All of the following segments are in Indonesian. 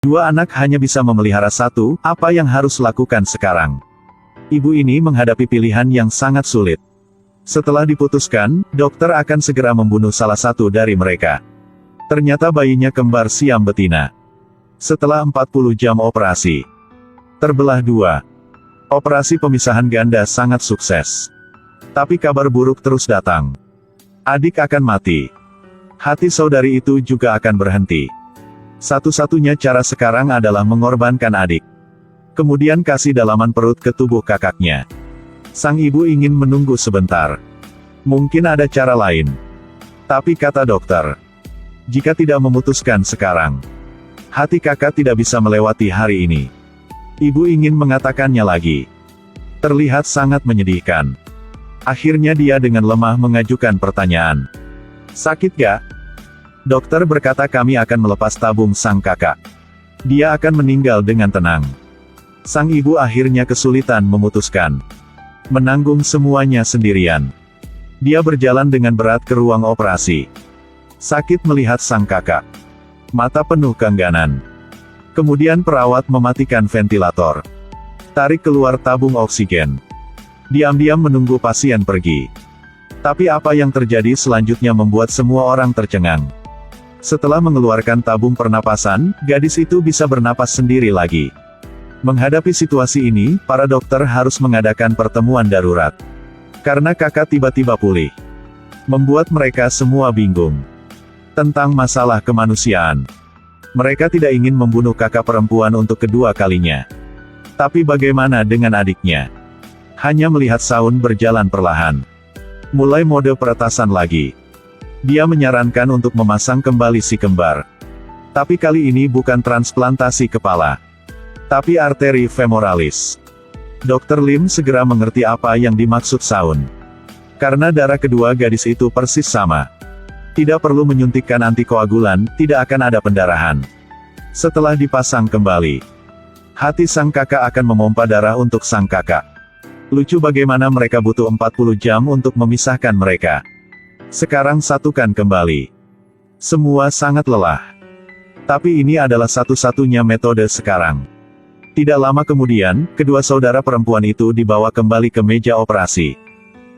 Dua anak hanya bisa memelihara satu, apa yang harus lakukan sekarang? Ibu ini menghadapi pilihan yang sangat sulit. Setelah diputuskan, dokter akan segera membunuh salah satu dari mereka. Ternyata bayinya kembar siam betina. Setelah 40 jam operasi, terbelah dua. Operasi pemisahan ganda sangat sukses. Tapi kabar buruk terus datang. Adik akan mati. Hati saudari itu juga akan berhenti. Satu-satunya cara sekarang adalah mengorbankan adik. Kemudian kasih dalaman perut ke tubuh kakaknya. Sang ibu ingin menunggu sebentar. Mungkin ada cara lain. Tapi kata dokter, jika tidak memutuskan sekarang, hati kakak tidak bisa melewati hari ini. Ibu ingin mengatakannya lagi. Terlihat sangat menyedihkan. Akhirnya dia dengan lemah mengajukan pertanyaan. Sakit gak? Dokter berkata kami akan melepas tabung sang kakak. Dia akan meninggal dengan tenang. Sang ibu akhirnya kesulitan memutuskan. Menanggung semuanya sendirian. Dia berjalan dengan berat ke ruang operasi. Sakit melihat sang kakak. Mata penuh keengganan. Kemudian perawat mematikan ventilator. Tarik keluar tabung oksigen. Diam-diam menunggu pasien pergi. Tapi apa yang terjadi selanjutnya membuat semua orang tercengang. Setelah mengeluarkan tabung pernapasan, gadis itu bisa bernapas sendiri lagi. Menghadapi situasi ini, para dokter harus mengadakan pertemuan darurat. Karena kakak tiba-tiba pulih. Membuat mereka semua bingung. Tentang masalah kemanusiaan. Mereka tidak ingin membunuh kakak perempuan untuk kedua kalinya. Tapi bagaimana dengan adiknya? Hanya melihat Saun berjalan perlahan. Mulai mode peretasan lagi. Dia menyarankan untuk memasang kembali si kembar. Tapi kali ini bukan transplantasi kepala. Tapi arteri femoralis. Dr. Lim segera mengerti apa yang dimaksud Saun. Karena darah kedua gadis itu persis sama. Tidak perlu menyuntikkan antikoagulan, tidak akan ada pendarahan. Setelah dipasang kembali, hati sang kakak akan memompa darah untuk sang kakak. Lucu bagaimana mereka butuh 40 jam untuk memisahkan mereka. Sekarang satukan kembali. Semua sangat lelah. Tapi ini adalah satu-satunya metode sekarang. Tidak lama kemudian, kedua saudara perempuan itu dibawa kembali ke meja operasi.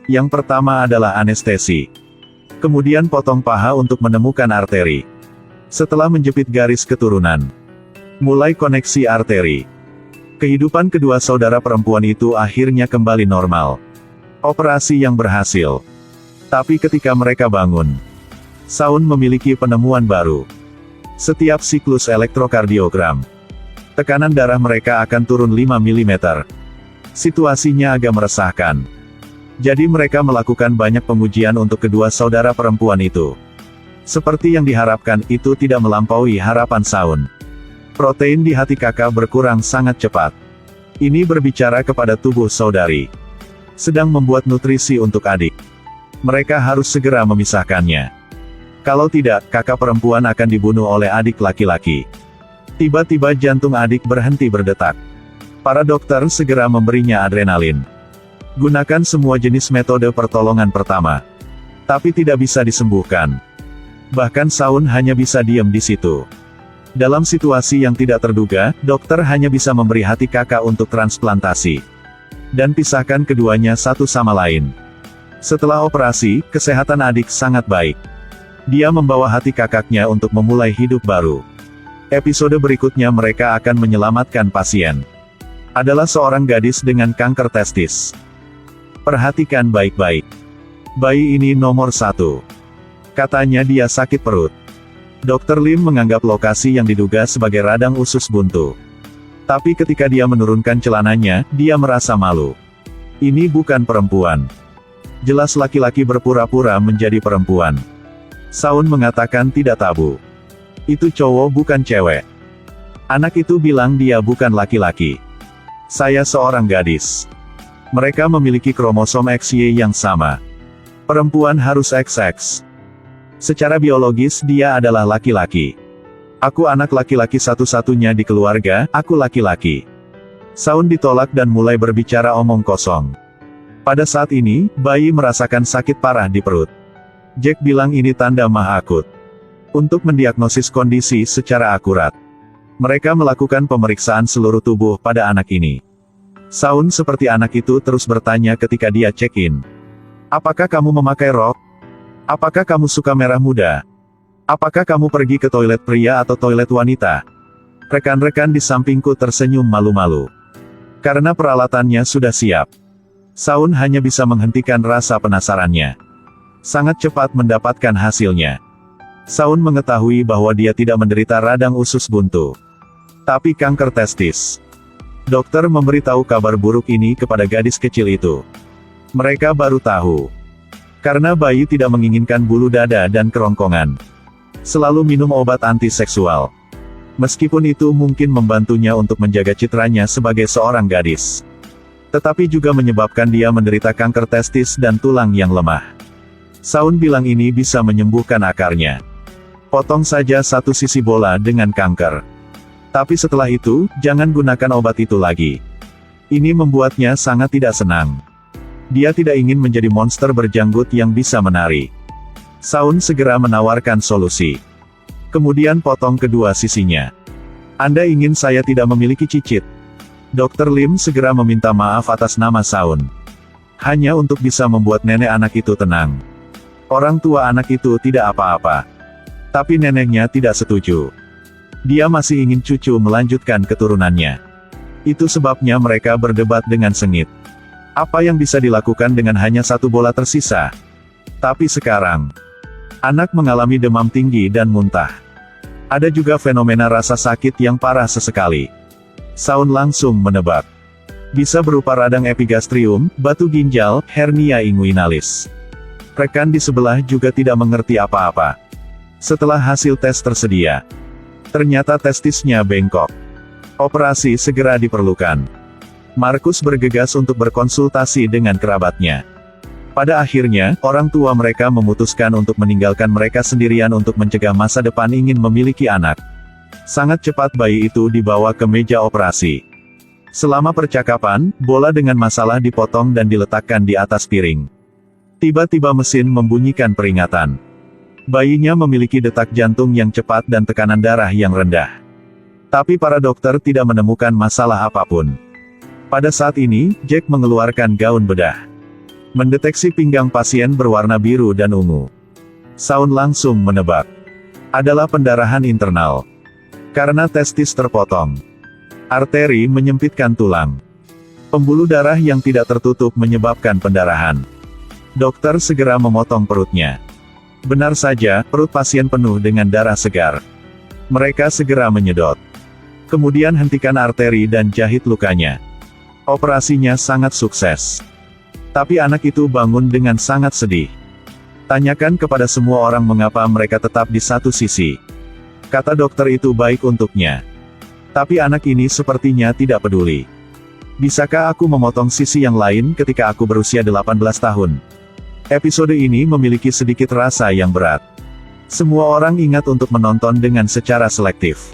Yang pertama adalah anestesi. Kemudian potong paha untuk menemukan arteri. Setelah menjepit garis keturunan, mulai koneksi arteri. Kehidupan kedua saudara perempuan itu akhirnya kembali normal. Operasi yang berhasil. Tapi ketika mereka bangun, Saun memiliki penemuan baru. Setiap siklus elektrokardiogram, tekanan darah mereka akan turun 5 mm. Situasinya agak meresahkan. Jadi mereka melakukan banyak pengujian untuk kedua saudara perempuan itu. Seperti yang diharapkan, itu tidak melampaui harapan Saun. Protein di hati kakak berkurang sangat cepat. Ini berbicara kepada tubuh saudari. Sedang membuat nutrisi untuk adik. Mereka harus segera memisahkannya. Kalau tidak, kakak perempuan akan dibunuh oleh adik laki-laki. Tiba-tiba jantung adik berhenti berdetak. Para dokter segera memberinya adrenalin. Gunakan semua jenis metode pertolongan pertama. Tapi tidak bisa disembuhkan. Bahkan Saun hanya bisa diam di situ. Dalam situasi yang tidak terduga, dokter hanya bisa memberi hati kakak untuk transplantasi. Dan pisahkan keduanya satu sama lain. Setelah operasi, kesehatan adik sangat baik. Dia membawa hati kakaknya untuk memulai hidup baru. Episode berikutnya mereka akan menyelamatkan pasien. Adalah seorang gadis dengan kanker testis. Perhatikan baik-baik. Bayi ini nomor 1. Katanya dia sakit perut. Dr. Lim menganggap lokasi yang diduga sebagai radang usus buntu. Tapi ketika dia menurunkan celananya, dia merasa malu. Ini bukan perempuan. Jelas laki-laki berpura-pura menjadi perempuan. Saun mengatakan tidak tabu. Itu cowok bukan cewek. Anak itu bilang dia bukan laki-laki. Saya seorang gadis. Mereka memiliki kromosom XY yang sama. Perempuan harus XX. Secara biologis dia adalah laki-laki. Aku anak laki-laki satu-satunya di keluarga, aku laki-laki. Saun ditolak dan mulai berbicara omong kosong. Pada saat ini, bayi merasakan sakit parah di perut. Jack bilang ini tanda mah akut. Untuk mendiagnosis kondisi secara akurat, Mereka melakukan pemeriksaan seluruh tubuh pada anak ini. Saun seperti anak itu terus bertanya ketika dia check-in. Apakah kamu memakai rok? Apakah kamu suka merah muda? Apakah kamu pergi ke toilet pria atau toilet wanita? Rekan-rekan di sampingku tersenyum malu-malu. Karena peralatannya sudah siap. Saun hanya bisa menghentikan rasa penasarannya. Sangat cepat mendapatkan hasilnya. Saun mengetahui bahwa dia tidak menderita radang usus buntu, tapi kanker testis. Dokter memberitahu kabar buruk ini kepada gadis kecil itu. Mereka baru tahu. Karena bayi tidak menginginkan bulu dada dan kerongkongan. Selalu minum obat antiseksual. Meskipun itu mungkin membantunya untuk menjaga citranya sebagai seorang gadis. Tetapi juga menyebabkan dia menderita kanker testis dan tulang yang lemah. Saun bilang ini bisa menyembuhkan akarnya. Potong saja satu sisi bola dengan kanker. Tapi setelah itu, jangan gunakan obat itu lagi. Ini membuatnya sangat tidak senang. Dia tidak ingin menjadi monster berjanggut yang bisa menari. Saun segera menawarkan solusi. Kemudian potong kedua sisinya. Anda ingin saya tidak memiliki cicit? Dr. Lim segera meminta maaf atas nama Saun. Hanya untuk bisa membuat nenek anak itu tenang. Orang tua anak itu tidak apa-apa. Tapi neneknya tidak setuju. Dia masih ingin cucu melanjutkan keturunannya. Itu sebabnya mereka berdebat dengan sengit. Apa yang bisa dilakukan dengan hanya satu bola tersisa? Tapi sekarang, anak mengalami demam tinggi dan muntah. Ada juga fenomena rasa sakit yang parah sesekali. Saun langsung menebak. Bisa berupa radang epigastrium, batu ginjal, hernia inguinalis. Rekan di sebelah juga tidak mengerti apa-apa. Setelah hasil tes tersedia, ternyata testisnya bengkok. Operasi segera diperlukan. Markus bergegas untuk berkonsultasi dengan kerabatnya. Pada akhirnya, orang tua mereka memutuskan untuk meninggalkan mereka sendirian untuk mencegah masa depan ingin memiliki anak. Sangat cepat bayi itu dibawa ke meja operasi. Selama percakapan, bola dengan masalah dipotong dan diletakkan di atas piring. Tiba-tiba mesin membunyikan peringatan. Bayinya memiliki detak jantung yang cepat dan tekanan darah yang rendah. Tapi para dokter tidak menemukan masalah apapun. Pada saat ini, Jack mengeluarkan gaun bedah. Mendeteksi pinggang pasien berwarna biru dan ungu. Saun langsung menebak. Adalah pendarahan internal. Karena testis terpotong. Arteri menyempitkan tulang. Pembuluh darah yang tidak tertutup menyebabkan pendarahan. Dokter segera memotong perutnya. Benar saja, perut pasien penuh dengan darah segar. Mereka segera menyedot. Kemudian hentikan arteri dan jahit lukanya. Operasinya sangat sukses. Tapi anak itu bangun dengan sangat sedih. Tanyakan kepada semua orang mengapa mereka tetap di satu sisi. Kata dokter itu baik untuknya. Tapi anak ini sepertinya tidak peduli. Bisakah aku memotong sisi yang lain ketika aku berusia 18 tahun? Episode ini memiliki sedikit rasa yang berat. Semua orang ingat untuk menonton dengan secara selektif.